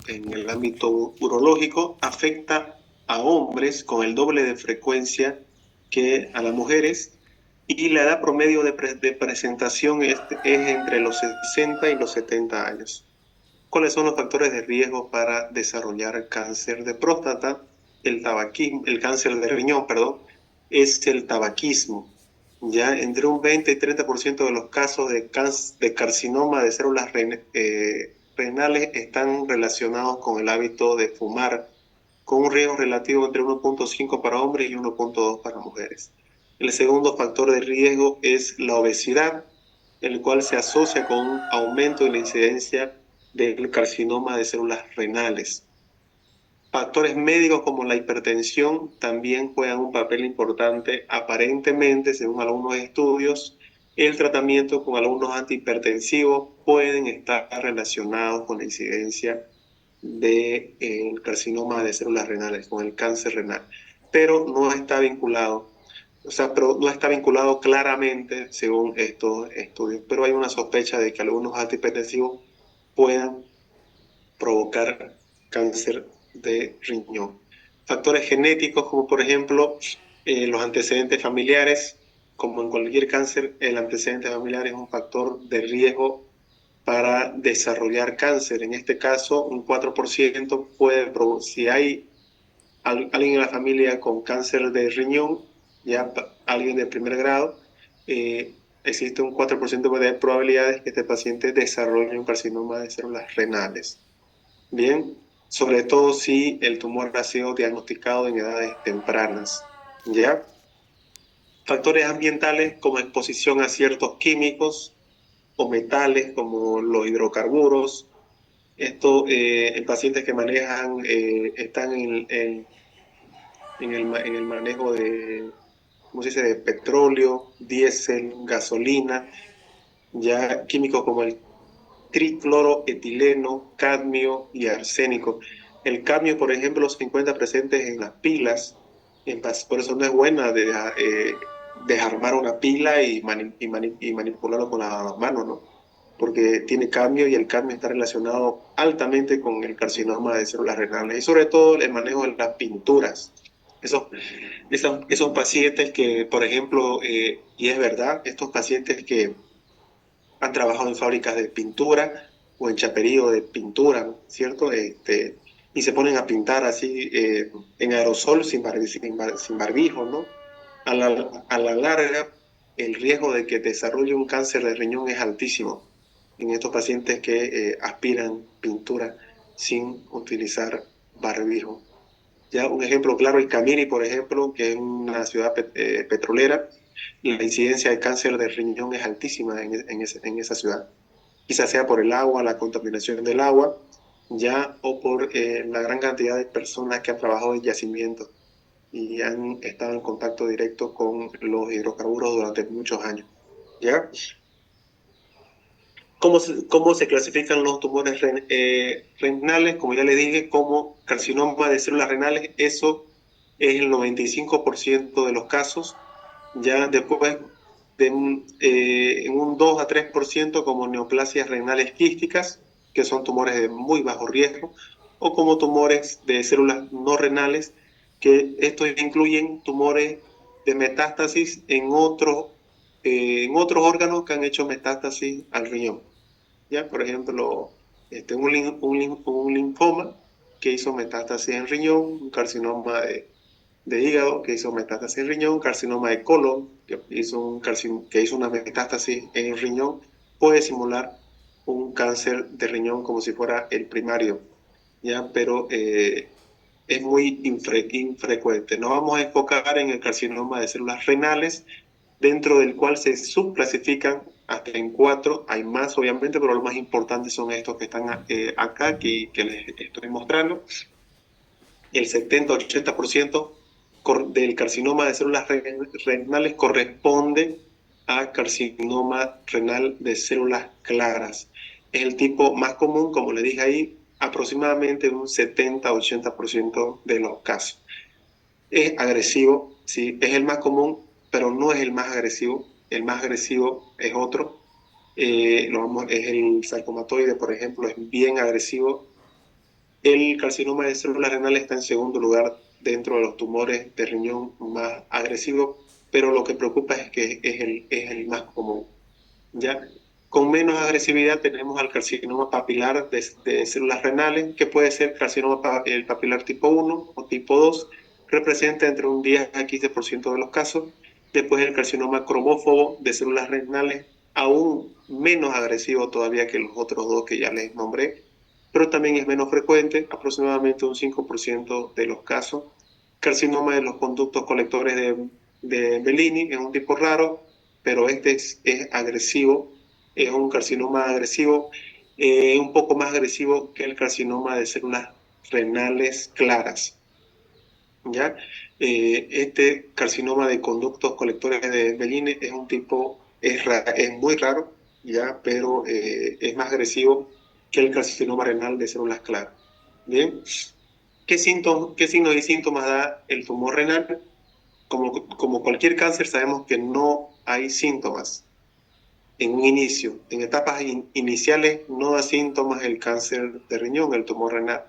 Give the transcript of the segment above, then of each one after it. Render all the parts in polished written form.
en el ámbito urológico afecta a hombres con el doble de frecuencia que a las mujeres, y la edad promedio de presentación es entre los 60 y los 70 años. ¿Cuáles son los factores de riesgo para desarrollar cáncer de próstata? El cáncer de riñón, perdón, es el tabaquismo. Ya entre un 20 y 30% de los casos de carcinoma de células renales están relacionados con el hábito de fumar, con un riesgo relativo entre 1.5 para hombres y 1.2 para mujeres. El segundo factor de riesgo es la obesidad, el cual se asocia con un aumento de la incidencia del carcinoma de células renales. Factores médicos como la hipertensión también juegan un papel importante. Aparentemente, según algunos estudios, el tratamiento con algunos antihipertensivos pueden estar relacionados con la incidencia del carcinoma de células renales, con el cáncer renal, pero no está vinculado. Pero no está vinculado claramente según estos estudios, pero hay una sospecha de que algunos antihipertensivos puedan provocar cáncer de riñón. Factores genéticos como por ejemplo los antecedentes familiares, como en cualquier cáncer, el antecedente familiar es un factor de riesgo para desarrollar cáncer. En este caso, un 4% puede provocar, si hay alguien en la familia con cáncer de riñón, ya alguien de primer grado, existe un 4% de probabilidades que este paciente desarrolle un carcinoma de células renales. Bien, sobre todo si el tumor ha sido diagnosticado en edades tempranas. ¿Ya? Factores ambientales como exposición a ciertos químicos o metales como los hidrocarburos. Esto en pacientes que manejan, están en el manejo de, ¿cómo se dice?, de petróleo, diésel, gasolina, ya químicos como el tricloroetileno, cadmio y arsénico. El cadmio, por ejemplo, se encuentra presente en las pilas, por eso no es buena desarmar una pila y manipularlo con la mano, ¿no? Porque tiene cadmio y el cadmio está relacionado altamente con el carcinoma de células renales y sobre todo el manejo de las pinturas. Esos, esos pacientes que, por ejemplo, y es verdad, estos pacientes que han trabajado en fábricas de pintura o en chaperío de pintura, ¿cierto? Y se ponen a pintar así en aerosol sin barbijo, ¿no? A la larga, el riesgo de que desarrolle un cáncer de riñón es altísimo en estos pacientes que aspiran pintura sin utilizar barbijo. Ya un ejemplo claro, el Camiri, por ejemplo, que es una ciudad petrolera, la incidencia de cáncer de riñón es altísima en esa ciudad. Quizás sea por el agua, la contaminación del agua, ya, o por la gran cantidad de personas que han trabajado en yacimientos y han estado en contacto directo con los hidrocarburos durante muchos años. ¿Ya? Cómo se clasifican los tumores renales? Como ya les dije, como carcinoma de células renales, eso es el 95% de los casos. Ya después, en un 2 a 3% como neoplasias renales quísticas, que son tumores de muy bajo riesgo, o como tumores de células no renales, que estos incluyen tumores de metástasis en otros órganos que han hecho metástasis al riñón. Ya, por ejemplo, un linfoma que hizo metástasis en riñón, un carcinoma de hígado que hizo metástasis en riñón, carcinoma de colon que hizo una metástasis en el riñón, puede simular un cáncer de riñón como si fuera el primario, ¿ya? Pero es muy infrecuente. Nos vamos a enfocar en el carcinoma de células renales, dentro del cual se subclasifican hasta en 4. Hay más, obviamente, pero los más importantes son estos que están acá, que les estoy mostrando. El 70-80% del carcinoma de células renales corresponde a carcinoma renal de células claras. Es el tipo más común, como le dije ahí, aproximadamente un 70-80% de los casos. Es agresivo, sí, es el más común, pero no es el más agresivo. El más agresivo es otro. Es el sarcomatoide, por ejemplo, es bien agresivo. El carcinoma de células renales está en segundo lugar dentro de los tumores de riñón más agresivos, pero lo que preocupa es que es el más común. ¿Ya? Con menos agresividad tenemos al carcinoma papilar de células renales, que puede ser carcinoma el papilar tipo 1 o tipo 2, representa entre un 10 a 15% de los casos. Después el carcinoma cromófobo de células renales, aún menos agresivo todavía que los otros dos que ya les nombré, pero también es menos frecuente, aproximadamente un 5% de los casos. Carcinoma de los conductos colectores de Bellini es un tipo raro, pero este es agresivo, es un carcinoma agresivo, un poco más agresivo que el carcinoma de células renales claras. ¿Ya? Este carcinoma de conductos colectores de Bellini es un tipo, es muy raro, ¿ya? Pero es más agresivo que el carcinoma renal de células claras. Bien, qué signos y síntomas da el tumor renal? Como cualquier cáncer, sabemos que no hay síntomas en un inicio. En etapas iniciales no da síntomas el cáncer de riñón, el tumor renal.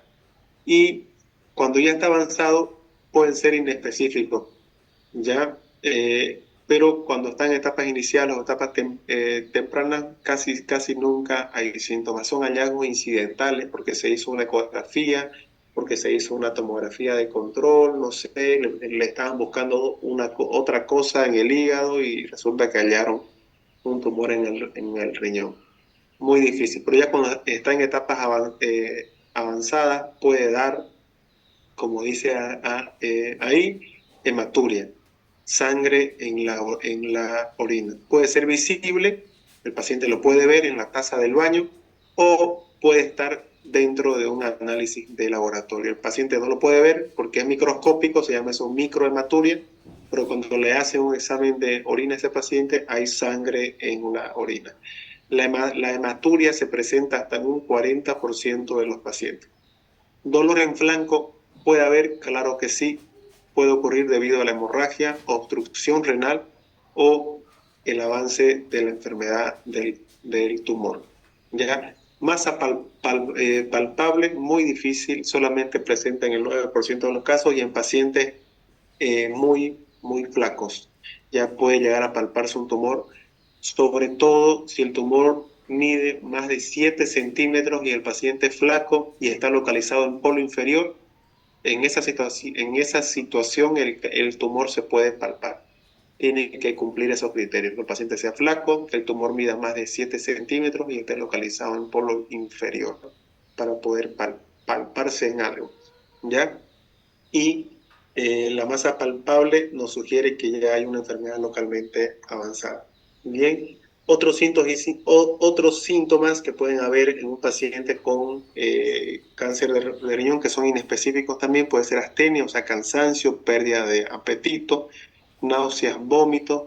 Y cuando ya está avanzado, pueden ser inespecíficos, ¿ya? Pero cuando está en etapas iniciales o etapas tempranas, casi nunca hay síntomas. Son hallazgos incidentales porque se hizo una ecografía, porque se hizo una tomografía de control, no sé, le estaban buscando otra cosa en el hígado y resulta que hallaron un tumor en el riñón. Muy difícil, pero ya cuando está en etapas avanzadas puede dar, como dice ahí, hematuria, sangre en la orina. Puede ser visible, el paciente lo puede ver en la taza del baño o puede estar dentro de un análisis de laboratorio. El paciente no lo puede ver porque es microscópico, se llama eso microhematuria, pero cuando le hacen un examen de orina a ese paciente hay sangre en la orina. La hematuria se presenta hasta en un 40% de los pacientes. Dolor en flanco puede haber, claro que sí, puede ocurrir debido a la hemorragia, obstrucción renal o el avance de la enfermedad del tumor. ¿Ya? Masa palpable, muy difícil, solamente presenta en el 9% de los casos y en pacientes muy flacos. Ya puede llegar a palparse un tumor, sobre todo si el tumor mide más de 7 centímetros y el paciente es flaco y está localizado en polo inferior. En esa situación el tumor se puede palpar. Tiene que cumplir esos criterios. Que el paciente sea flaco, que el tumor mida más de 7 centímetros y esté localizado en polo inferior para poder palparse en algo. ¿Ya? Y la masa palpable nos sugiere que ya hay una enfermedad localmente avanzada. Bien, otros síntomas que pueden haber en un paciente con cáncer de riñón que son inespecíficos también, puede ser astenia, o sea, cansancio, pérdida de apetito, náuseas, vómitos,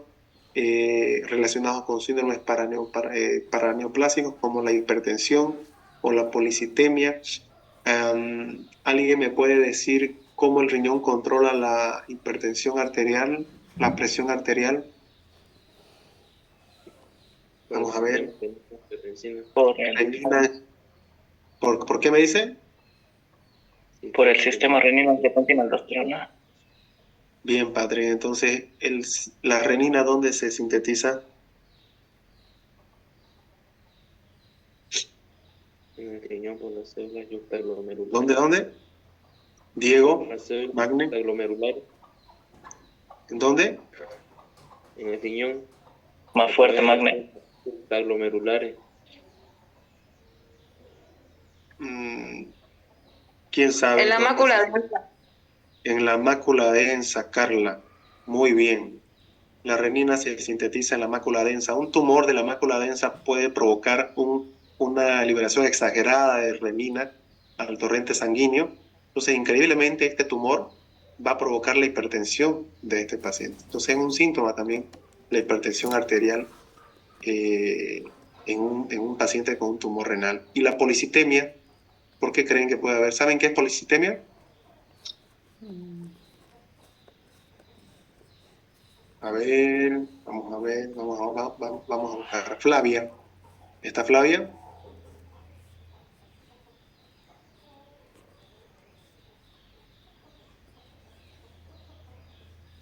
relacionados con síndromes paraneoplásicos como la hipertensión o la policitemia. ¿Alguien me puede decir cómo el riñón controla la hipertensión arterial, la presión arterial? Vamos a ver. Por Renina, ¿por qué me dice? por el sistema renina-angiotensina-aldosterona. Bien, padre. Entonces, ¿la renina dónde se sintetiza? En el riñón por las células yuxtaglomerulares. ¿Dónde? Diego, Las células Magne. yuxtaglomerulares. ¿En dónde? En el riñón. Más fuerte, Magne. Yuxtaglomerulares. ¿Quién sabe? En la dónde mácula se- densa. En la mácula densa, Carla. Muy bien. La renina se sintetiza en la mácula densa. Un tumor de la mácula densa puede provocar una liberación exagerada de renina al torrente sanguíneo. Entonces, increíblemente, este tumor va a provocar la hipertensión de este paciente. Entonces, es un síntoma también la hipertensión arterial en un paciente con un tumor renal. Y la policitemia, ¿por qué creen que puede haber? ¿Saben qué es policitemia? A ver, vamos a buscar. Flavia. ¿Está Flavia?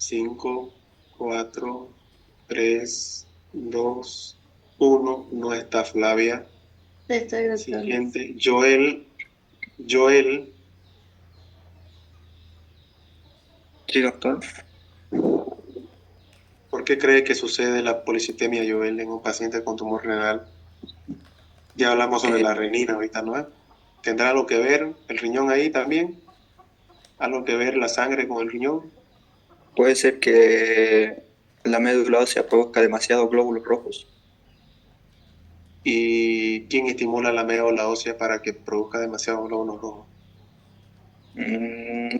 5, 4, 3, 2, 1. No está Flavia. Estoy, doctor. Siguiente, Joel. Joel. Sí, doctor. ¿Por qué cree que sucede la policitemia, Joel, en un paciente con tumor renal? Ya hablamos sobre la renina ahorita, ¿no? ¿Tendrá algo que ver el riñón ahí también? ¿Algo que ver la sangre con el riñón? Puede ser que la médula ósea produzca demasiados glóbulos rojos. ¿Y quién estimula la médula ósea para que produzca demasiados glóbulos rojos?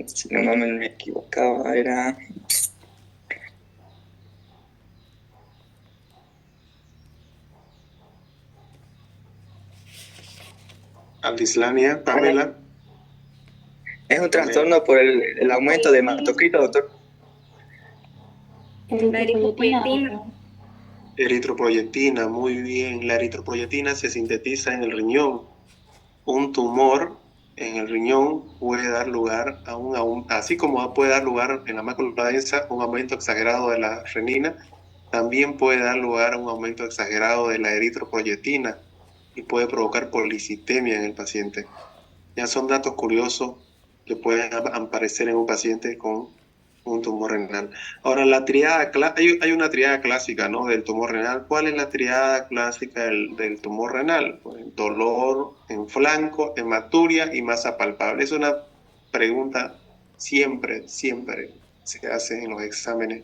Si no me equivocaba, era... Aldislania, Pamela. Es un trastorno por el aumento de hematocrito, doctor. Eritropoyetina. Eritroproyectina, muy bien. La eritroproyectina se sintetiza en el riñón. Un tumor en el riñón puede dar lugar así como puede dar lugar en la mácula densa un aumento exagerado de la renina, también puede dar lugar a un aumento exagerado de la eritroproyectina y puede provocar policitemia en el paciente. Ya son datos curiosos que pueden aparecer en un paciente con un tumor renal. Ahora, hay una triada clásica, ¿no?, del tumor renal. ¿Cuál es la triada clásica del tumor renal? Pues, dolor en flanco, hematuria y masa palpable. Es una pregunta siempre se hace en los exámenes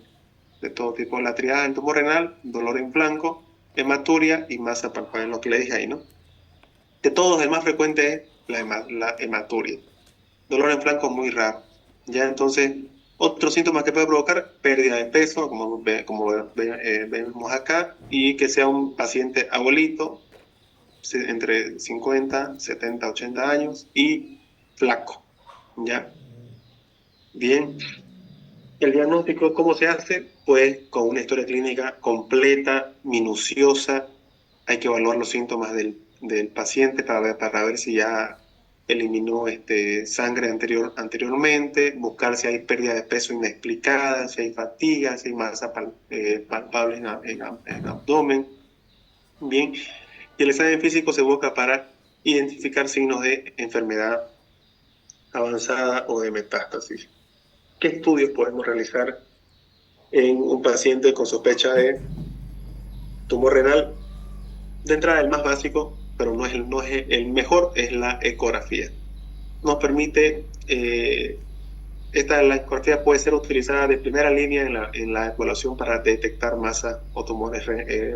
de todo tipo. La triada del tumor renal: dolor en flanco, hematuria y masa palpable, lo que le dije ahí, ¿no? De todos, el más frecuente es la hematuria. Dolor en flanco muy raro. Ya, entonces, otros síntomas que puede provocar: pérdida de peso, como vemos acá, y que sea un paciente abuelito, entre 50, 70, 80 años, y flaco. ¿Ya? Bien. El diagnóstico, ¿cómo se hace? Pues con una historia clínica completa, minuciosa. Hay que evaluar los síntomas del paciente para ver si ya eliminó sangre anteriormente, buscar si hay pérdida de peso inexplicada, si hay fatiga, si hay masa palpable en abdomen. Bien, y el examen físico se busca para identificar signos de enfermedad avanzada o de metástasis. ¿Qué estudios podemos realizar en un paciente con sospecha de tumor renal? De entrada, el más básico, pero no es el mejor, es la ecografía. Nos permite, la ecografía puede ser utilizada de primera línea en la evaluación para detectar masa o tumores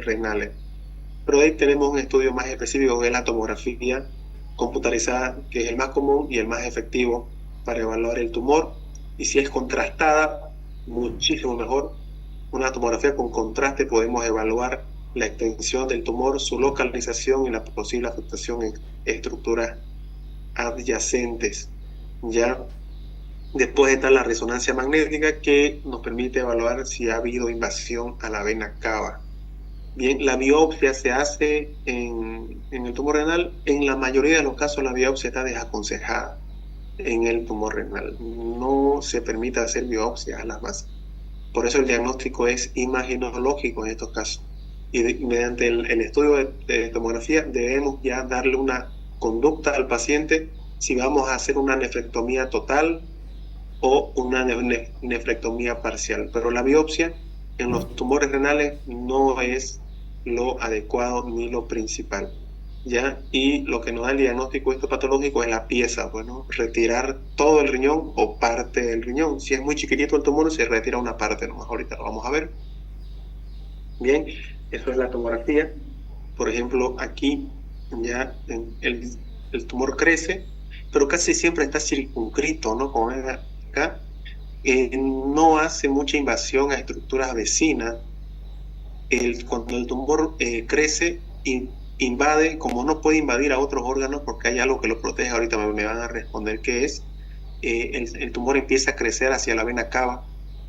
renales. Pero ahí tenemos un estudio más específico, que es la tomografía computarizada, que es el más común y el más efectivo para evaluar el tumor. Y si es contrastada, muchísimo mejor. Una tomografía con contraste podemos evaluar la extensión del tumor, su localización y la posible afectación en estructuras adyacentes. Ya después está la resonancia magnética, que nos permite evaluar si ha habido invasión a la vena cava. Bien, la biopsia se hace en el tumor renal. En la mayoría de los casos la biopsia está desaconsejada en el tumor renal. No se permite hacer biopsia a las masas. Por eso el diagnóstico es imaginológico en estos casos. Y mediante el estudio de tomografía debemos ya darle una conducta al paciente si vamos a hacer una nefrectomía total o una nefrectomía parcial. Pero la biopsia en los tumores renales no es lo adecuado ni lo principal. ¿Ya? Y lo que nos da el diagnóstico histopatológico es la pieza, bueno, retirar todo el riñón o parte del riñón. Si es muy chiquitito el tumor, se retira una parte nomás. Ahorita lo vamos a ver. Bien, eso es la tomografía. Por ejemplo, aquí ya el tumor crece, pero casi siempre está circunscrito, ¿no? Como ven acá, no hace mucha invasión a estructuras vecinas. Cuando el tumor crece, invade, como no puede invadir a otros órganos porque hay algo que lo protege. Ahorita me van a responder qué es. El tumor empieza a crecer hacia la vena cava,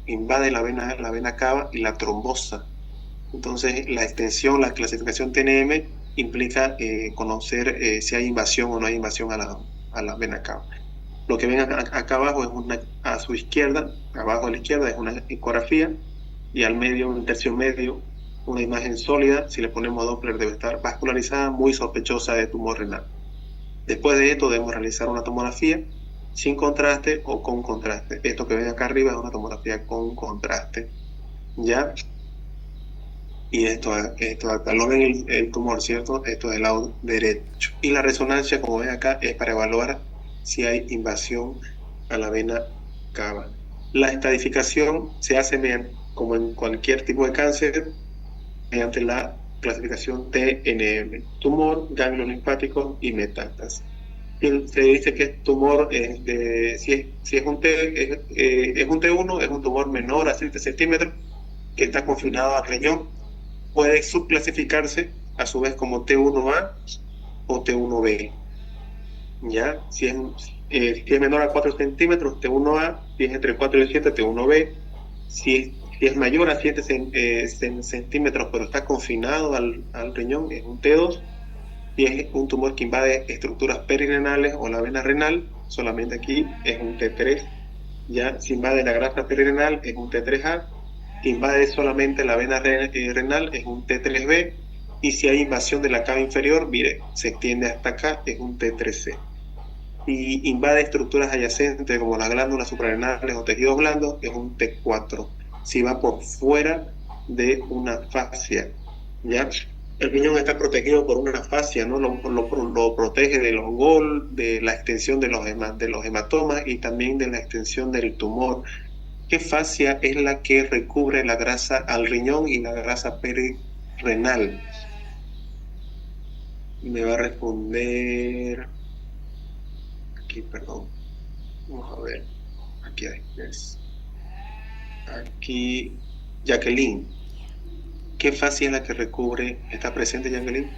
invade la vena cava y la trombosa. Entonces, la extensión, la clasificación TNM implica conocer si hay invasión o no hay invasión a la vena cava. Lo que ven acá abajo es a su izquierda, abajo a la izquierda es una ecografía, y al medio, un tercio medio, una imagen sólida. Si le ponemos Doppler debe estar vascularizada, muy sospechosa de tumor renal. Después de esto debemos realizar una tomografía sin contraste o con contraste. Esto que ven acá arriba es una tomografía con contraste, ¿ya? Y esto acá lo ven el tumor, ¿cierto? Esto es del lado derecho. Y la resonancia, como ven acá, es para evaluar si hay invasión a la vena cava. La estadificación se hace como en cualquier tipo de cáncer, mediante la clasificación TNM: tumor, ganglio linfático y metástasis. Se dice que es tumor, si es un T1, es un tumor menor a 7 centímetros que está confinado al riñón. Puede subclasificarse a su vez como T1A o T1B. ¿Ya? Si es menor a 4 centímetros, T1A; si es entre 4 y 7, T1B; si es mayor a 7 centímetros pero está confinado al riñón, es un T2; si es un tumor que invade estructuras perirenales o la vena renal, solamente aquí es un T3. Ya, si invade la grasa perirenal, es un T3A; si invade solamente la vena renal, es un T3B; y si hay invasión de la cava inferior, mire, se extiende hasta acá, es un T3C. Si invade estructuras adyacentes como las glándulas suprarrenales o tejidos blandos, es un T4. Si va por fuera de una fascia, ¿ya? El riñón está protegido por una fascia, ¿no? Lo protege de los GOL, de la extensión de los hematomas y también de la extensión del tumor. ¿Qué fascia es la que recubre la grasa al riñón y la grasa perirenal? Me va a responder aquí, perdón. Vamos a ver. Aquí hay. Aquí, Jacqueline. ¿Qué fascia es la que recubre? ¿Está presente, Jacqueline?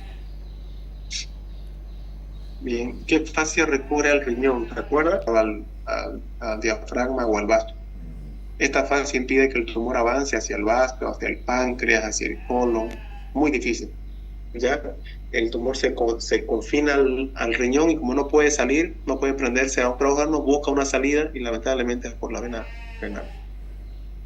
Bien. ¿Qué fascia recubre al riñón? ¿Recuerda? Al diafragma o al vaso. Esta fascia impide que el tumor avance hacia el vaso, hacia el páncreas, hacia el colon. Muy difícil. ¿Ya? El tumor se confina al riñón, y como no puede salir, no puede prenderse a otro órgano, busca una salida y lamentablemente es por la vena renal.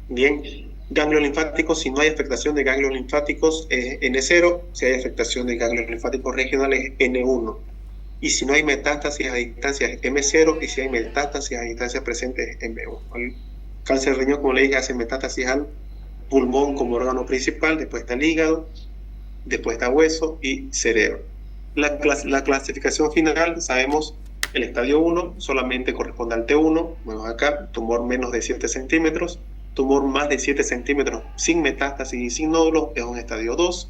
Bien, ganglios linfáticos: si no hay afectación de ganglios linfáticos es N0, si hay afectación de ganglios linfáticos regionales es N1. Y si no hay metástasis a distancia es M0, y si hay metástasis a distancia presente es M1. El cáncer de riñón, como le dije, hace metástasis al pulmón como órgano principal, después está el hígado, después está hueso y cerebro. La clasificación final, sabemos, el estadio 1 solamente corresponde al T1, bueno, acá, tumor menos de 7 centímetros, tumor más de 7 centímetros sin metástasis y sin nódulos es un estadio 2,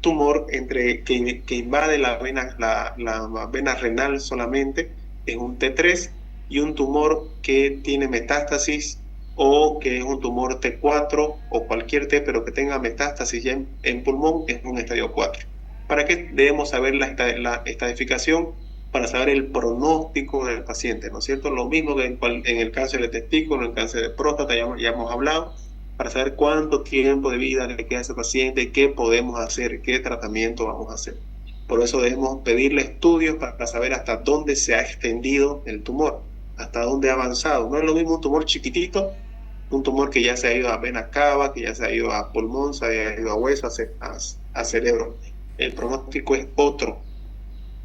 tumor que invade la vena renal solamente es un T3, y un tumor que tiene metástasis o que es un tumor T4 o cualquier T pero que tenga metástasis ya en pulmón es un estadio 4. ¿Para qué debemos saber la estadificación? Para saber el pronóstico del paciente, ¿no es cierto? Lo mismo que en el cáncer de testículo, en el cáncer de próstata, ya hemos hablado, para saber cuánto tiempo de vida le queda a ese paciente, qué podemos hacer, qué tratamiento vamos a hacer. Por eso debemos pedirle estudios para saber hasta dónde se ha extendido el tumor, hasta dónde ha avanzado. No es lo mismo un tumor chiquitito, un tumor que ya se ha ido a vena cava, que ya se ha ido a pulmón, se ha ido a hueso, a cerebro. El pronóstico es otro.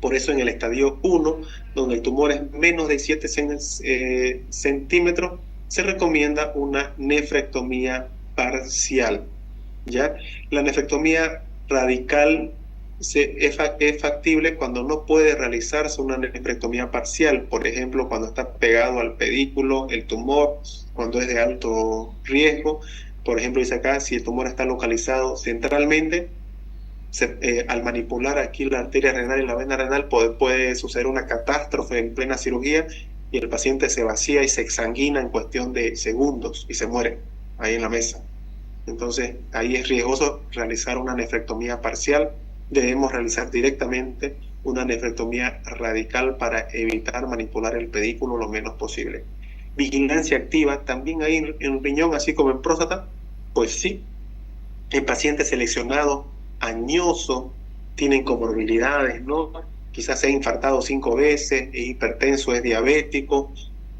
Por eso en el estadio 1, donde el tumor es menos de 7 centímetros, se recomienda una nefrectomía parcial, ¿ya? La nefrectomía radical es factible cuando no puede realizarse una nefrectomía parcial, por ejemplo, cuando está pegado al pedículo el tumor, cuando es de alto riesgo. Por ejemplo, dice acá, si el tumor está localizado centralmente, al manipular aquí la arteria renal y la vena renal puede suceder una catástrofe en plena cirugía y el paciente se vacía y se exsanguina en cuestión de segundos y se muere ahí en la mesa. Entonces ahí es riesgoso realizar una nefrectomía parcial. Debemos realizar directamente una nefrectomía radical para evitar manipular el pedículo lo menos posible. Vigilancia activa también hay en riñón, así como en próstata. Pues sí, en pacientes seleccionados, añoso, tienen comorbilidades, ¿no? Quizás se ha infartado 5 veces, es hipertenso, es diabético,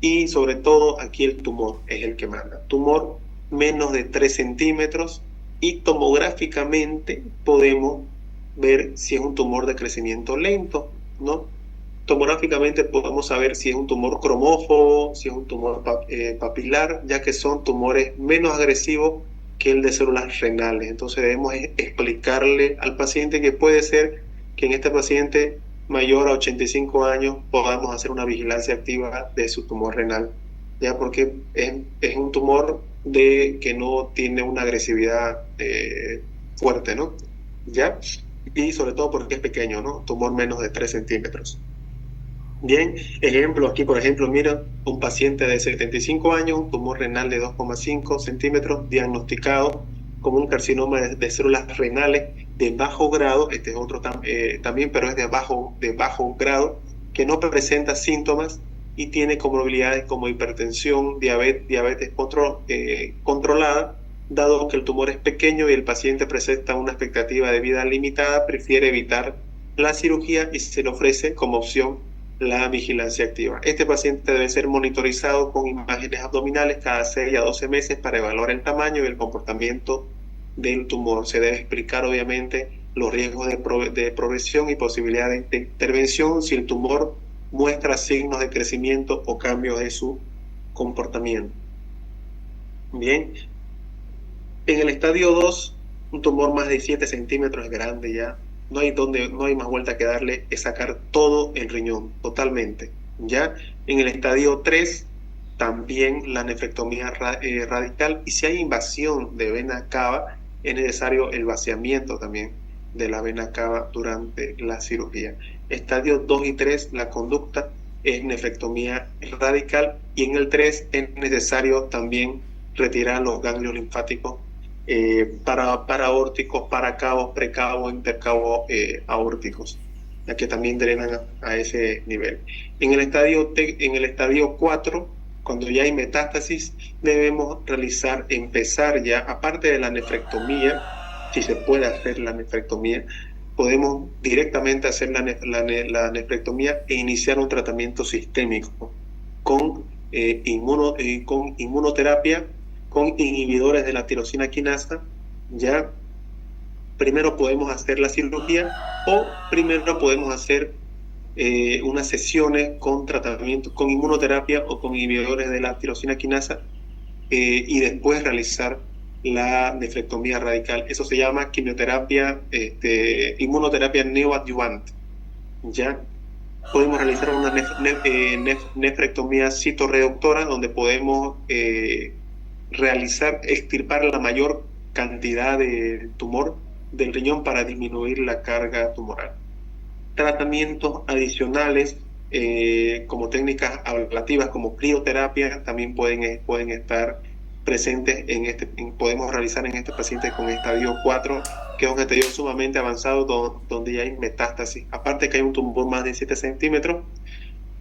y sobre todo aquí el tumor es el que manda. Tumor menos de 3 centímetros y tomográficamente podemos ver si es un tumor de crecimiento lento, ¿no? Tomográficamente podemos saber si es un tumor cromófobo, si es un tumor papilar, ya que son tumores menos agresivos que el de células renales. Entonces debemos explicarle al paciente que puede ser que en este paciente mayor a 85 años podamos hacer una vigilancia activa de su tumor renal, ya porque es un tumor que no tiene una agresividad fuerte, ¿no? ¿Ya? Y sobre todo porque es pequeño, ¿no? Tumor menos de 3 centímetros. Bien, ejemplo, aquí por ejemplo, mira, un paciente de 75 años, un tumor renal de 2,5 centímetros, diagnosticado como un carcinoma de células renales de bajo grado, este es otro también, pero es de bajo grado, que no presenta síntomas y tiene comorbilidades como hipertensión, diabetes controlada. Dado que el tumor es pequeño y el paciente presenta una expectativa de vida limitada, prefiere evitar la cirugía y se le ofrece como opción la vigilancia activa. Este paciente debe ser monitorizado con imágenes abdominales cada 6 a 12 meses para evaluar el tamaño y el comportamiento del tumor. Se debe explicar obviamente los riesgos de progresión y posibilidades de intervención si el tumor muestra signos de crecimiento o cambios de su comportamiento. Bien, en el estadio 2, un tumor más de 7 centímetros es grande ya. No hay más vuelta que darle, es sacar todo el riñón, totalmente. ¿Ya? En el estadio 3, también la nefrectomía radical. Y si hay invasión de vena cava, es necesario el vaciamiento también de la vena cava durante la cirugía. Estadio 2 y 3, la conducta es nefrectomía radical. Y en el 3 es necesario también retirar los ganglios linfáticos paraórticos, paracabos, precabos, intercabos aórticos, ya que también drenan a ese nivel. En el estadio 4, cuando ya hay metástasis, debemos empezar ya, aparte de la nefrectomía, si se puede hacer la nefrectomía, podemos directamente hacer la nefrectomía e iniciar un tratamiento sistémico con inmunoterapia, con inhibidores de la tirosina quinasa. Ya primero podemos hacer la cirugía o primero podemos hacer unas sesiones con tratamiento, con inmunoterapia o con inhibidores de la tirosina quinasa y después realizar la nefrectomía radical. Eso se llama quimioterapia, inmunoterapia neoadyuvante. Ya podemos realizar una nefrectomía citorreductora donde podemos extirpar la mayor cantidad de tumor del riñón para disminuir la carga tumoral. Tratamientos adicionales como técnicas ablativas como crioterapia también pueden estar presentes podemos realizar en este paciente con estadio 4, que es un estadio sumamente avanzado donde ya hay metástasis. Aparte que hay un tumor más de 7 centímetros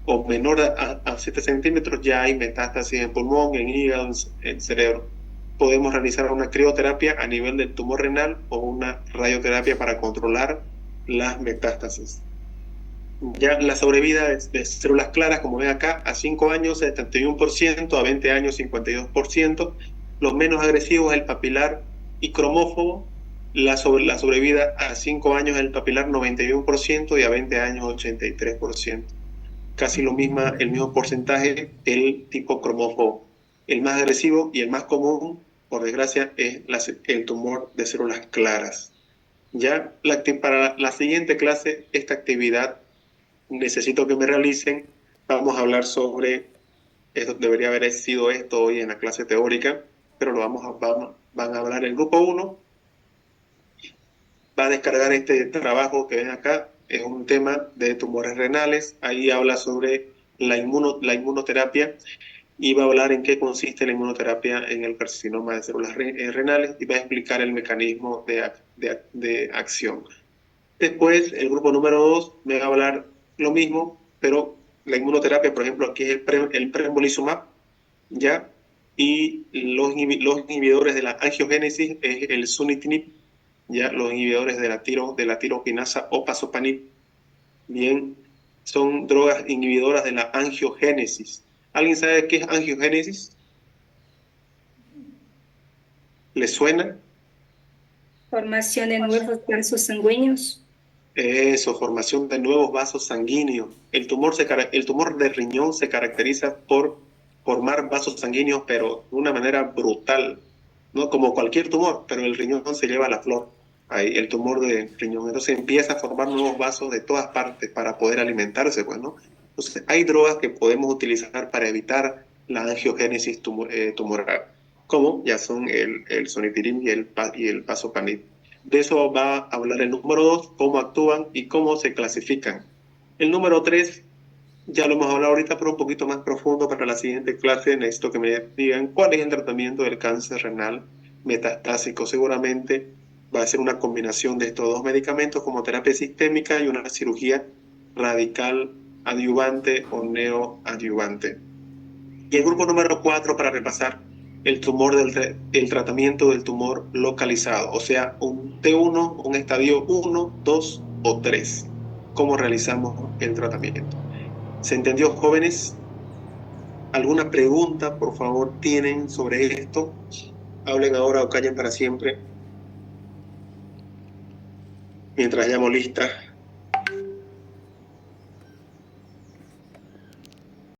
o menor a 7 centímetros, ya hay metástasis en pulmón, en hígado, en cerebro. Podemos realizar una crioterapia a nivel del tumor renal o una radioterapia para controlar las metástasis. Ya la sobrevida de células claras, como ven acá, a 5 años 71%, a 20 años 52%. Los menos agresivos es el papilar y cromófobo. La sobrevida a 5 años es el papilar 91% y a 20 años 83%. Casi el mismo porcentaje el tipo cromófobo. El más agresivo y el más común, por desgracia, es el tumor de células claras. Ya para la siguiente clase, esta actividad necesito que me realicen. Vamos a hablar sobre, esto debería haber sido esto hoy en la clase teórica, pero van a hablar el grupo 1. Va a descargar este trabajo que ven acá, es un tema de tumores renales. Ahí habla sobre la inmunoterapia y va a hablar en qué consiste la inmunoterapia en el carcinoma de células renales y va a explicar el mecanismo de acción. Después, el grupo número 2 me va a hablar lo mismo, pero la inmunoterapia, por ejemplo, aquí es el pembrolizumab, ¿ya? Y los inhibidores de la angiogénesis es el sunitinib, ya los inhibidores de la tiroquinasa o pazopanib. Bien, son drogas inhibidoras de la angiogénesis. ¿Alguien sabe qué es angiogénesis? ¿Le suena? Formación de nuevos vasos sanguíneos. Eso, formación de nuevos vasos sanguíneos. El tumor de riñón se caracteriza por formar vasos sanguíneos, pero de una manera brutal, ¿no? Como cualquier tumor, pero el riñón se lleva la flor, ahí, el tumor de riñón. Entonces empieza a formar nuevos vasos de todas partes para poder alimentarse, pues, ¿no? Entonces hay drogas que podemos utilizar para evitar la angiogénesis tumoral, como ya son el sonipirim y el pazopanib. De eso va a hablar el número 2, cómo actúan y cómo se clasifican. El número 3, ya lo hemos hablado ahorita, pero un poquito más profundo para la siguiente clase. Necesito que me digan cuál es el tratamiento del cáncer renal metastásico. Seguramente va a ser una combinación de estos dos medicamentos como terapia sistémica y una cirugía radical adyuvante o neoadyuvante. Y el grupo número 4, para repasar, el tratamiento del tumor localizado, o sea, un T1, un estadio 1, 2 o 3. ¿Cómo realizamos el tratamiento? ¿Se entendió, jóvenes? ¿Alguna pregunta, por favor, tienen sobre esto? Hablen ahora o callen para siempre. Mientras llamo lista.